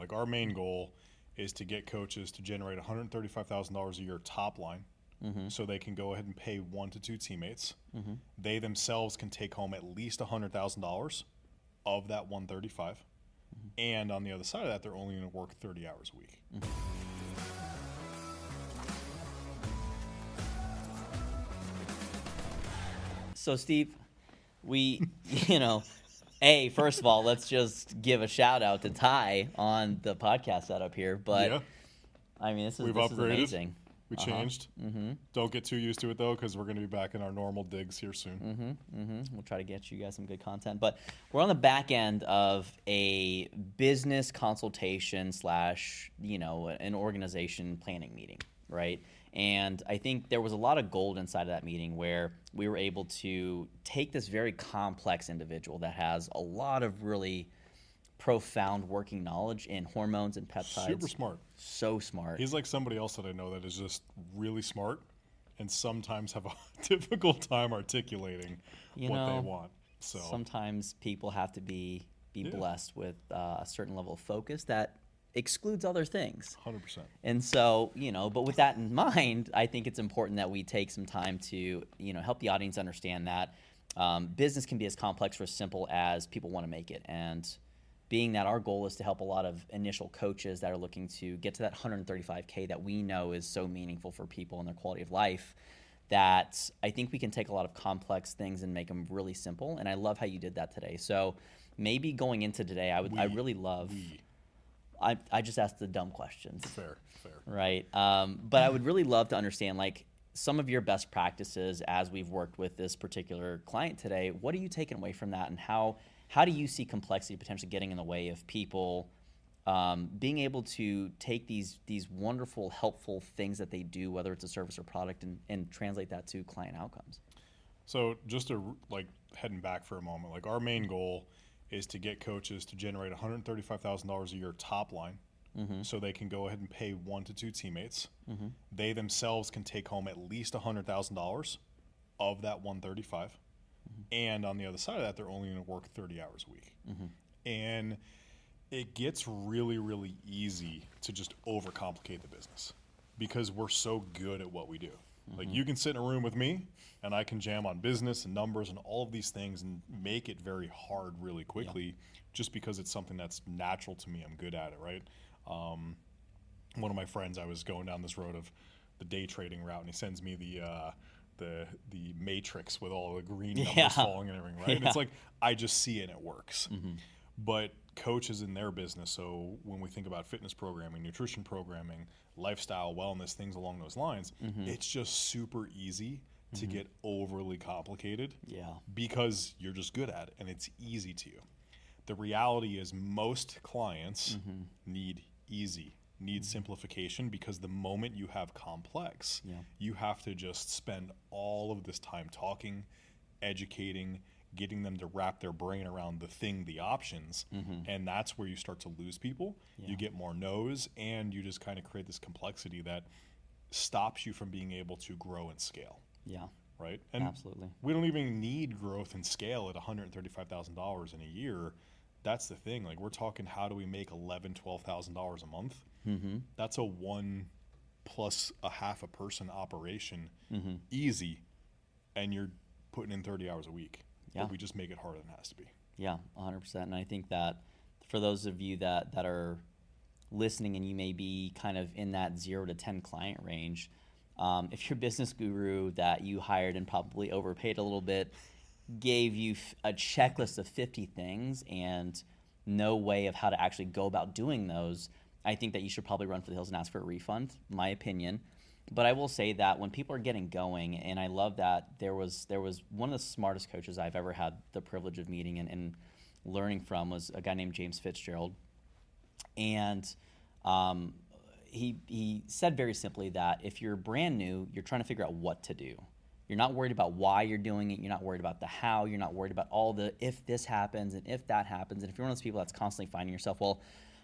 Like our main goal is to get coaches to generate $135,000 a year top line, so they can go ahead and pay 1 to 2 teammates. They themselves can take home at least $100,000 of that 135, and on the other side of that, they're only going to work 30 hours a week. So, Steve, we, first of all, let's just give a shout out to Ty on the podcast setup here. But Yeah, I mean, this we've is upgraded. amazing. We changed. Don't get too used to it though, because we're going to be back in our normal digs here soon. We'll try to get you guys some good content. But we're on the back end of a business consultation / an organization planning meeting, right? And I think there was a lot of gold inside of that meeting where we were able to take this very complex individual that has a lot of really profound working knowledge in hormones and peptides. Super smart. So smart. He's like somebody else that I know that is just really smart and sometimes have a difficult time articulating what they want. So sometimes people have to be blessed with a certain level of focus that excludes other things. 100%. And so, but with that in mind, I think it's important that we take some time to, help the audience understand that business can be as complex or as simple as people want to make it. And being that our goal is to help a lot of initial coaches that are looking to get to that 135K that we know is so meaningful for people and their quality of life, that I think we can take a lot of complex things and make them really simple. And I love how you did that today. So maybe going into today, I just asked the dumb questions. Fair. Right. But I would really love to understand, like, some of your best practices as we've worked with this particular client today. What are you taking away from that, and how do you see complexity potentially getting in the way of people being able to take these wonderful, helpful things that they do, whether it's a service or product, and translate that to client outcomes? So just to heading back for a moment, like our main goal is to get coaches to generate $135,000 a year top line, so they can go ahead and pay 1 to 2 teammates. They themselves can take home at least $100,000 of that 135, and on the other side of that, they're only going to work 30 hours a week. And it gets really, really easy to just overcomplicate the business because we're so good at what we do. Like, you can sit in a room with me and I can jam on business and numbers and all of these things and make it very hard really quickly, just because it's something that's natural to me. I'm good at it, right? One of my friends, I was going down this road of the day trading route, and he sends me the matrix with all the green numbers falling and everything, right? And it's like, I just see it and it works. But coaches in their business, so when we think about fitness programming, nutrition programming, lifestyle, wellness, things along those lines, it's just super easy to get overly complicated because you're just good at it and it's easy to you. The reality is most clients need easy, need simplification, because the moment you have complex, you have to just spend all of this time talking, educating, getting them to wrap their brain around the options, and that's where you start to lose people. You get more no's, and you just kind of create this complexity that stops you from being able to grow and scale. Right? And absolutely. We don't even need growth and scale at $135,000 in a year. That's the thing. Like, we're talking, how do we make $11,000, $12,000 a month? That's a 1 plus a half a person operation, easy, and you're putting in 30 hours a week. But we just make it harder than it has to be. Yeah, 100%. And I think that for those of you that are listening and you may be kind of in that 0 to 10 client range, if your business guru that you hired and probably overpaid a little bit gave you a checklist of 50 things and no way of how to actually go about doing those, I think that you should probably run for the hills and ask for a refund, my opinion. But I will say that when people are getting going, and I love that there was one of the smartest coaches I've ever had the privilege of meeting and learning from, was a guy named James Fitzgerald. And he said very simply that if you're brand new, you're trying to figure out what to do. You're not worried about why you're doing it. You're not worried about the how. You're not worried about all the if this happens and if that happens. And if you're one of those people that's constantly finding yourself, well,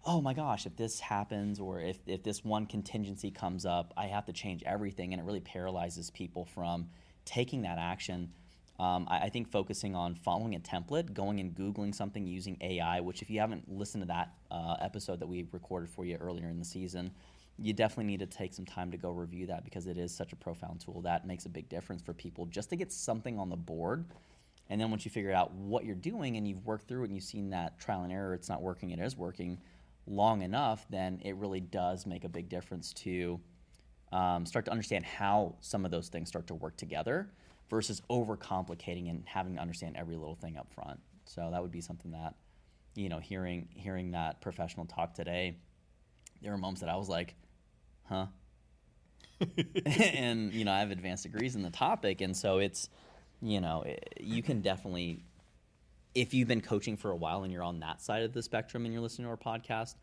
oh my gosh, if this happens, or if this one contingency comes up, I have to change everything, and it really paralyzes people from taking that action. I think focusing on following a template, going and Googling something using AI, which if you haven't listened to that episode that we recorded for you earlier in the season, you definitely need to take some time to go review that, because it is such a profound tool that makes a big difference for people just to get something on the board. And then once you figure out what you're doing and you've worked through it and you've seen that trial and error, it's not working, it is working long enough, then it really does make a big difference to start to understand how some of those things start to work together versus overcomplicating and having to understand every little thing up front. So that would be something that, hearing that professional talk today, there were moments that I was like, huh? And, I have advanced degrees in the topic. And so it's, you can definitely, if you've been coaching for a while and you're on that side of the spectrum and you're listening to our podcast,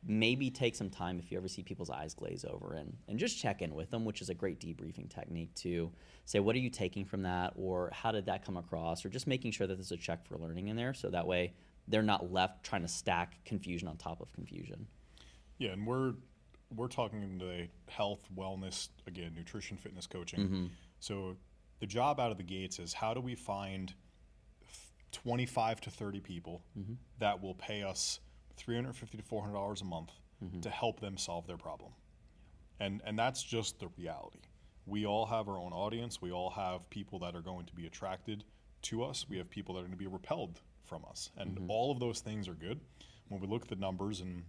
maybe take some time if you ever see people's eyes glaze over and just check in with them, which is a great debriefing technique to say, what are you taking from that? Or how did that come across? Or just making sure that there's a check for learning in there. So that way they're not left trying to stack confusion on top of confusion. Yeah. And we're talking today health, wellness, again, nutrition, fitness coaching. Mm-hmm. So the job out of the gates is, how do we find 25 to 30 people Mm-hmm. that will pay us $350 to $400 a month Mm-hmm. to help them solve their problem? And that's just the reality. We all have our own audience. We all have people that are going to be attracted to us. We have people that are going to be repelled from us. And Mm-hmm. all of those things are good. When we look at the numbers, and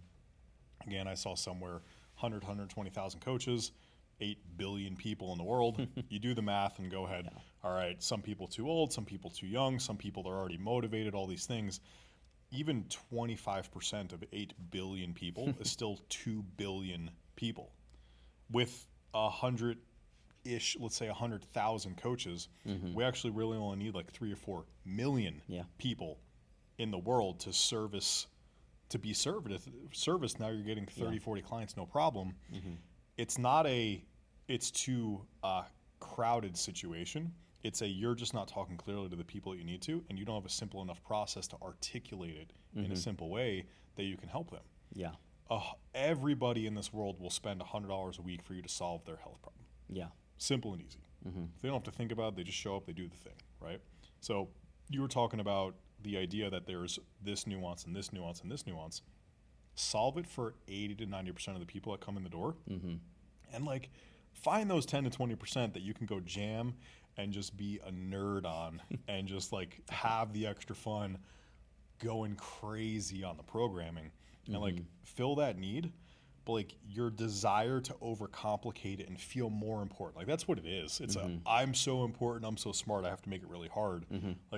again, I saw somewhere 120,000 coaches, 8 billion people in the world. You do the math and go ahead. Yeah. All right, some people too old, some people too young, some people are already motivated, all these things. Even 25% of 8 billion people is still 2 billion people. With 100-ish, let's say 100,000 coaches, Mm-hmm. we actually really only need like 3 or 4 million Yeah. people in the world to be serviced. Now you're getting 30, 40 clients, no problem. Mm-hmm. It's too crowded situation. It's you're just not talking clearly to the people that you need to, and you don't have a simple enough process to articulate it in Mm-hmm. a simple way that you can help them. Yeah. Everybody in this world will spend $100 a week for you to solve their health problem. Yeah. Simple and easy. Mm-hmm. They don't have to think about it. They just show up, they do the thing, right? So you were talking about the idea that there's this nuance and this nuance and this nuance. Solve it for 80 to 90% of the people that come in the door. Mm-hmm. And find those 10 to 20% that you can go jam and just be a nerd on and just have the extra fun going crazy on the programming. Mm-hmm. And fill that need, but your desire to overcomplicate it and feel more important. That's what it is. It's I'm so important, I'm so smart, I have to make it really hard. Mm-hmm.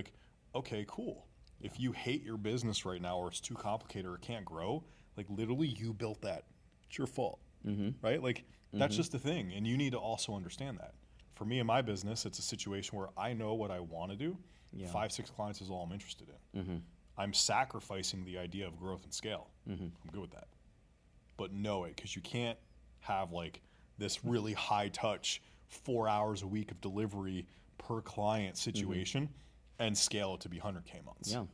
Okay, cool. If you hate your business right now, or it's too complicated, or it can't grow, literally you built that. It's your fault, Mm-hmm. right? That's just the thing, and you need to also understand that. For me in my business, it's a situation where I know what I want to do. Yeah. 5, 6 clients is all I'm interested in. Mm-hmm. I'm sacrificing the idea of growth and scale. Mm-hmm. I'm good with that. But know it, because you can't have this really high touch 4 hours a week of delivery per client situation and scale it to be 100K months. Yeah. It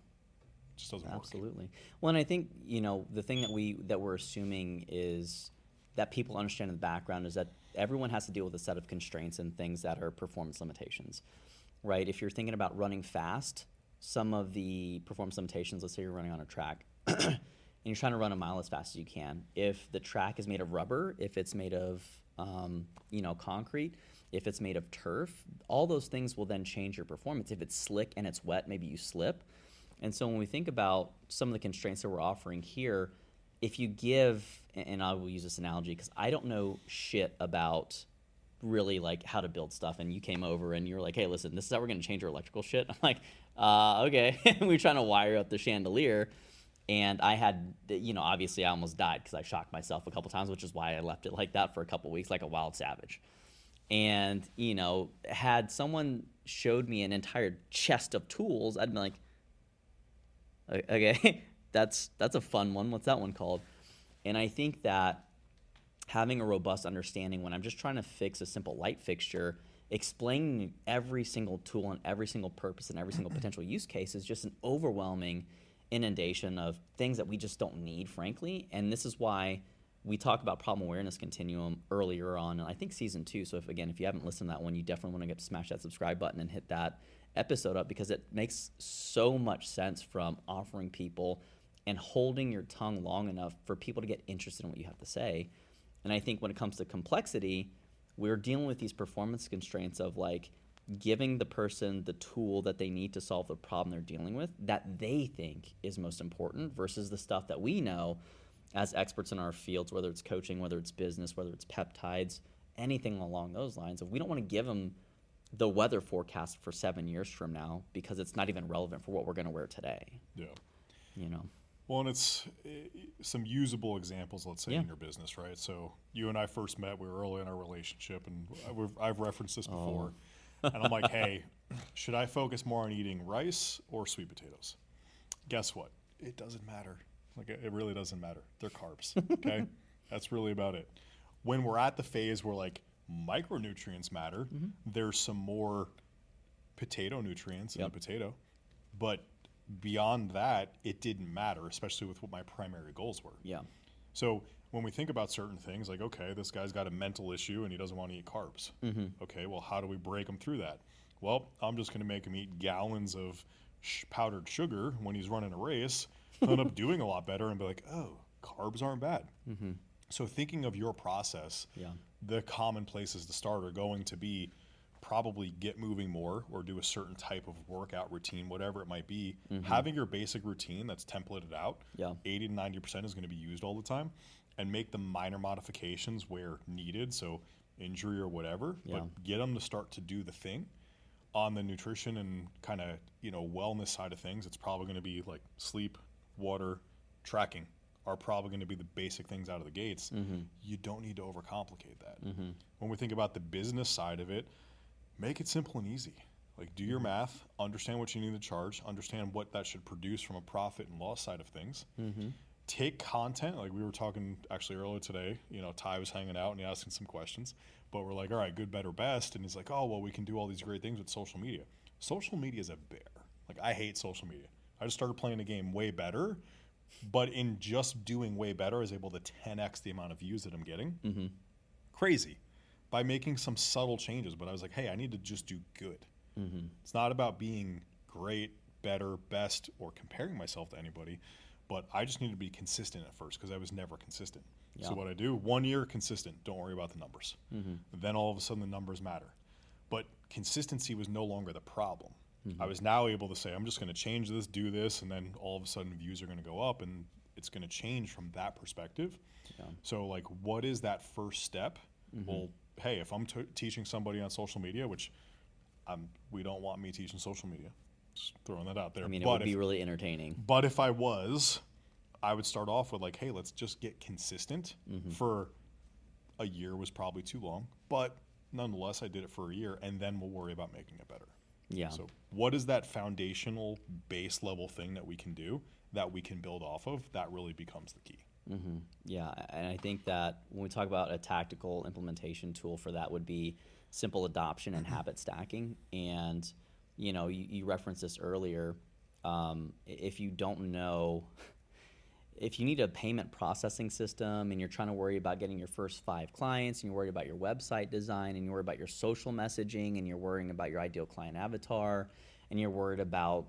just doesn't work. Absolutely. Well, and I think, the thing that we're assuming is that people understand in the background is that everyone has to deal with a set of constraints and things that are performance limitations, right? If you're thinking about running fast, some of the performance limitations, let's say you're running on a track and you're trying to run a mile as fast as you can. If the track is made of rubber, if it's made of, concrete, if it's made of turf, all those things will then change your performance. If it's slick and it's wet, maybe you slip. And so when we think about some of the constraints that we're offering here, if you give, and I will use this analogy because I don't know shit about really how to build stuff, and you came over and you were like, hey, listen, this is how we're going to change our electrical shit. I'm like, okay. We were trying to wire up the chandelier, and I had, obviously I almost died because I shocked myself a couple times, which is why I left it like that for a couple weeks, like a wild savage. And, had someone showed me an entire chest of tools, I'd be like, okay, that's a fun one. What's that one called? And I think that having a robust understanding when I'm just trying to fix a simple light fixture, explaining every single tool and every single purpose and every single potential use case is just an overwhelming inundation of things that we just don't need, frankly. And this is why we talk about problem awareness continuum earlier on, and I think season 2. So if you haven't listened to that one, you definitely want to smash that subscribe button and hit that episode up because it makes so much sense from offering people and holding your tongue long enough for people to get interested in what you have to say. And I think when it comes to complexity, we're dealing with these performance constraints of like giving the person the tool that they need to solve the problem they're dealing with that they think is most important versus the stuff that we know as experts in our fields, whether it's coaching, whether it's business, whether it's peptides, anything along those lines. If we don't want to give them the weather forecast for 7 years from now because it's not even relevant for what we're going to wear today. Yeah. You know. Well, and it's some usable examples, let's say, Yeah. in your business, right? So you and I first met, we were early in our relationship, and I've referenced this before. And I'm like, hey, should I focus more on eating rice or sweet potatoes? Guess what? It doesn't matter. Like, it really doesn't matter. They're carbs, okay? That's really about it. When we're at the phase where, like, micronutrients matter, there's some more potato nutrients in a potato. But beyond that, it didn't matter, especially with what my primary goals were. Yeah. So when we think about certain things, like, okay, this guy's got a mental issue and he doesn't want to eat carbs. Okay, well, how do we break him through that? Well, I'm just going to make him eat gallons of powdered sugar when he's running a race. He'll end up doing a lot better and be like, oh, carbs aren't bad. So thinking of your process, the common places to start are going to be probably get moving more or do a certain type of workout routine, whatever it might be. Having your basic routine that's templated out, 80 to 90% is going to be used all the time, and make the minor modifications where needed, so injury or whatever, but get them to start to do the thing. On the nutrition and kind of, wellness side of things, it's probably going to be like sleep, water, tracking are probably going to be the basic things out of the gates. You don't need to overcomplicate that. When we think about the business side of it, make it simple and easy. Like, do your math, understand what you need to charge, understand what that should produce from a profit and loss side of things. Take content, like we were talking actually earlier today, Ty was hanging out and he asked some questions, but we're like, all right, good, better, best. And he's like, oh, well, we can do all these great things with social media. Social media is a bear. Like, I hate social media. I just started playing the game way better, but in just doing way better, I was able to 10x the amount of views that I'm getting. Crazy. By making some subtle changes, but I was like, hey, I need to just do good. It's not about being great, better, best, or comparing myself to anybody, but I just need to be consistent at first because I was never consistent. So what I do, 1 year consistent, don't worry about the numbers. Then all of a sudden the numbers matter. But consistency was no longer the problem. I was now able to say, I'm just going to change this, do this, and then all of a sudden views are going to go up, and it's going to change from that perspective. So, like, what is that first step? Well, hey, if I'm teaching somebody on social media, which we don't want me teaching social media, just throwing that out there. I mean, it would be really entertaining. But if I was, I would start off with like, hey, let's just get consistent. For a year was probably too long, but nonetheless, I did it for a year, and then we'll worry about making it better. So what is that foundational base level thing that we can do that we can build off of? That really becomes the key. Yeah, and I think that when we talk about a tactical implementation tool for that would be simple adoption and habit stacking. And, you referenced this earlier. If you don't know, if you need a payment processing system and you're trying to worry about getting your first 5 clients and you're worried about your website design and you're worried about your social messaging and you're worrying about your ideal client avatar and you're worried about,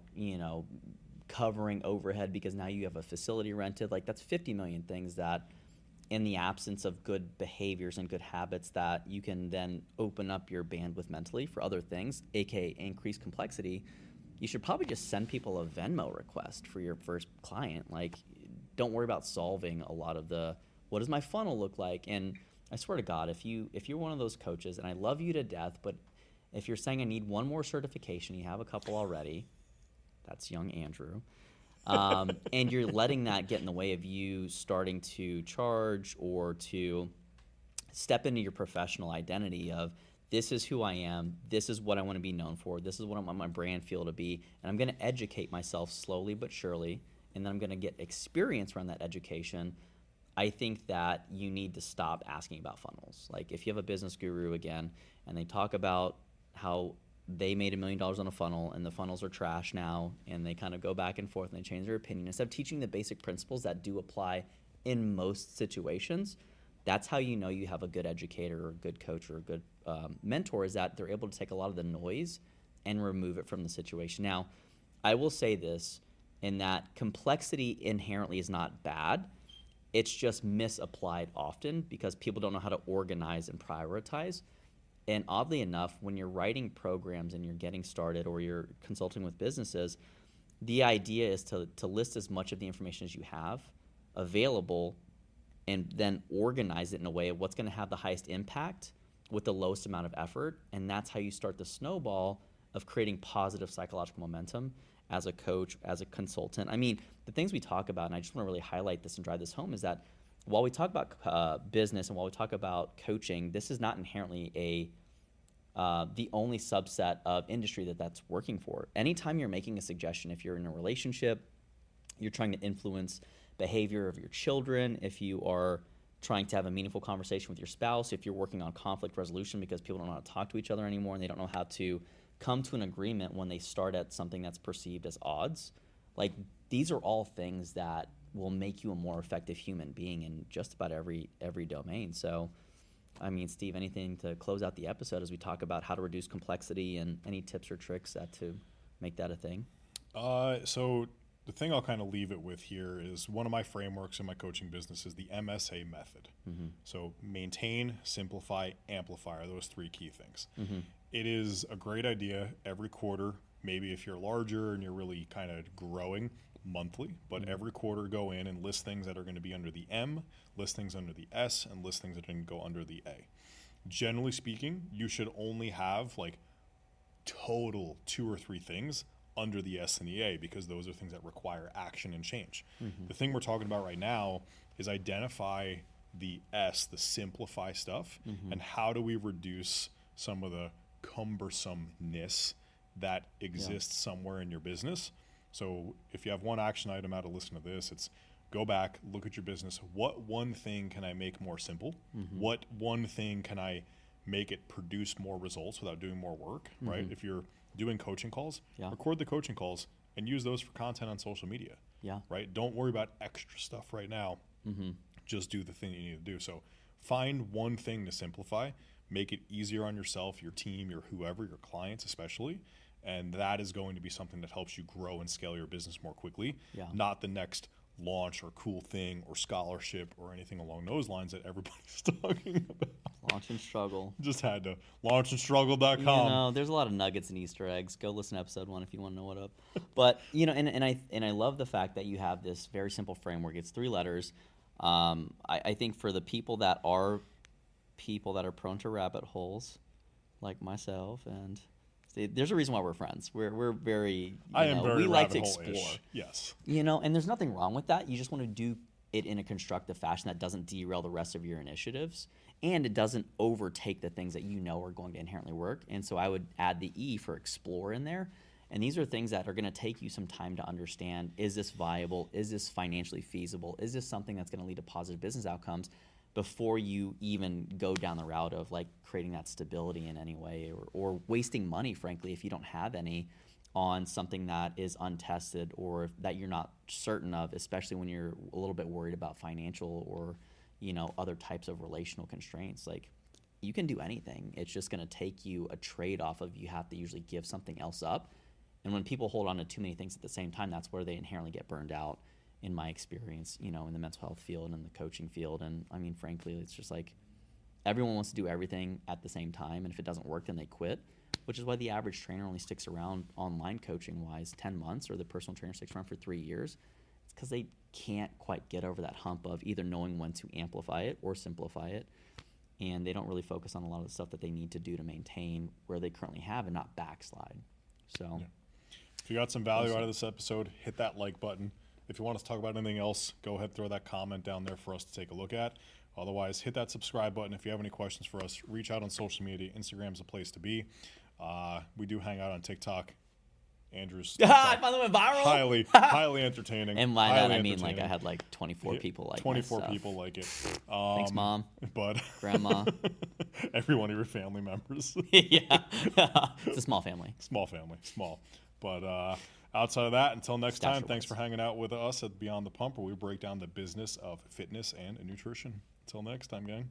covering overhead because now you have a facility rented, like that's 50 million things that in the absence of good behaviors and good habits that you can then open up your bandwidth mentally for other things, aka increase complexity. You should probably just send people a Venmo request for your first client. Like, don't worry about solving a lot of the, what does my funnel look like? And I swear to God, if you're one of those coaches, and I love you to death, but if you're saying I need one more certification, you have a couple already, that's young Andrew, and you're letting that get in the way of you starting to charge or to step into your professional identity of, this is who I am, this is what I want to be known for, this is what I want my brand feel to be, and I'm going to educate myself slowly but surely, and then I'm going to get experience around that education. I think that you need to stop asking about funnels. Like, if you have a business guru again, and they talk about how they made $1 million on a funnel and the funnels are trash now, and they kind of go back and forth and they change their opinion, instead of teaching the basic principles that do apply in most situations, that's how you know you have a good educator or a good coach or a good mentor, is that they're able to take a lot of the noise and remove it from the situation. Now, I will say this, in that complexity inherently is not bad. It's just misapplied often because people don't know how to organize and prioritize. And oddly enough, when you're writing programs and you're getting started or you're consulting with businesses, the idea is to list as much of the information as you have available and then organize it in a way of what's going to have the highest impact with the lowest amount of effort. And that's how you start the snowball of creating positive psychological momentum as a coach, as a consultant. I mean, the things we talk about, and I just want to really highlight this and drive this home, is that while we talk about business and while we talk about coaching, this is not inherently the only subset of industry that's working for. Anytime you're making a suggestion, if you're in a relationship, you're trying to influence behavior of your children, if you are trying to have a meaningful conversation with your spouse, if you're working on conflict resolution because people don't know how to talk to each other anymore and they don't know how to come to an agreement when they start at something that's perceived as odds. Like, these are all things that will make you a more effective human being in just about every domain. So, I mean, Steve, anything to close out the episode as we talk about how to reduce complexity and any tips or tricks to make that a thing? So the thing I'll kind of leave it with here is one of my frameworks in my coaching business is the MSA method. Mm-hmm. So maintain, simplify, amplify are those three key things. Mm-hmm. It is a great idea every quarter, maybe if you're larger and you're really kind of growing, monthly, but every quarter go in and list things that are going to be under the M, list things under the S, and list things that are going to go under the A. Generally speaking, you should only have like total 2 or 3 things under the S and the A because those are things that require action and change. Mm-hmm. The thing we're talking about right now is identify the S, the simplify stuff, and how do we reduce some of the cumbersomeness that exists somewhere in your business. So if you have one action item out of listen to this, it's go back, look at your business. What one thing can I make more simple? What one thing can I make it produce more results without doing more work, right? If you're doing coaching calls, record the coaching calls and use those for content on social media, right? Don't worry about extra stuff right now. Just do the thing you need to do. So find one thing to simplify, make it easier on yourself, your team, your whoever, your clients especially, and that is going to be something that helps you grow and scale your business more quickly, not the next launch or cool thing or scholarship or anything along those lines that everybody's talking about. Launch and struggle. Just had to launchandstruggle.com. You know, there's a lot of nuggets and Easter eggs. Go listen to episode 1 if you want to know what up. But, you know, and I love the fact that you have this very simple framework. It's 3 letters. I think for the people that are prone to rabbit holes, like myself, and there's a reason why we're friends. We're very, we like to explore. Yes. You know, and there's nothing wrong with that. You just want to do it in a constructive fashion that doesn't derail the rest of your initiatives, and it doesn't overtake the things that you know are going to inherently work. And so I would add the E for explore in there. And these are things that are going to take you some time to understand. Is this viable? Is this financially feasible? Is this something that's going to lead to positive business outcomes before you even go down the route of like creating that stability in any way or wasting money, frankly, if you don't have any on something that is untested or that you're not certain of, especially when you're a little bit worried about financial or, you know, other types of relational constraints. Like, you can do anything. It's just going to take you a trade-off of you have to usually give something else up. And when people hold on to too many things at the same time, that's where they inherently get burned out, in my experience, you know, in the mental health field and in the coaching field. And I mean, frankly, it's just like everyone wants to do everything at the same time. And if it doesn't work, then they quit, which is why the average trainer only sticks around online coaching wise 10 months, or the personal trainer sticks around for 3 years. It's because they can't quite get over that hump of either knowing when to amplify it or simplify it. And they don't really focus on a lot of the stuff that they need to do to maintain where they currently have and not backslide. So if you got some value out of this episode, hit that like button. If you want us to talk about anything else, go ahead, throw that comment down there for us to take a look at. Otherwise, hit that subscribe button. If you have any questions for us, reach out on social media. Instagram's a place to be. We do hang out on TikTok. Andrew's I finally went viral. Highly entertaining. And by that, I mean, like, I had like 24 people like 24 people like it. Thanks, Mom. But Grandma. Every one of your family members. Yeah. It's a small family. Small. But outside of that, until next time, thanks for hanging out with us at Beyond the Pump, where we break down the business of fitness and nutrition. Until next time, gang.